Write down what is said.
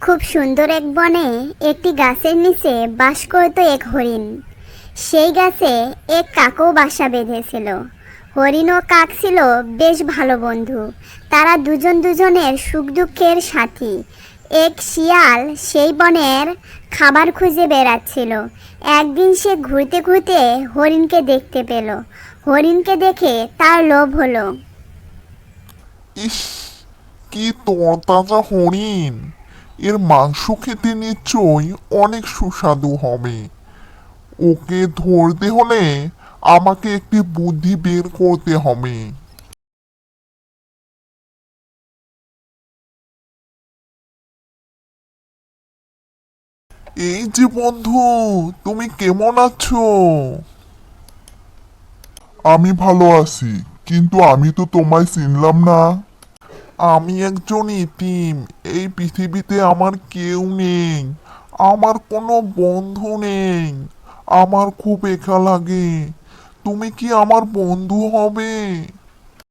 খুব সুন্দর এক বনে একটি গাছের নিচে বাস করত এক হরিণ। সেই গাছে এক কাকও বাসা বেঁধেছিল। হরিণ ও কাক ছিল বেশ ভালো বন্ধু। তারা দুজন দুজনের সুখ দুঃখের সাথী। এক শিয়াল সেই বনের খাবার খুঁজে বেড়াচ্ছিল। একদিন সে ঘুরতে ঘুরতে হরিণকে দেখতে পেল। হরিণকে দেখে তার লোভ হলো। ইস, কি তরতাজা হরিণ! এর মাংস খেতে নিশ্চয়ই অনেক সুস্বাদু হবে। ওকে ধরতে হলে আমাকে একটি বুদ্ধি বের করতে হবে। এই যে বন্ধু, তুমি কেমন আছো? আমি ভালো আছি, কিন্তু আমি তো তোমায় চিনলাম না। আমি একজন ইতিম। এই পৃথিবীতে আমার কেউ নেই। আমার কোনো বন্ধু নেই। আমার খুব একা লাগে। তুমি কি আমার বন্ধু হবে?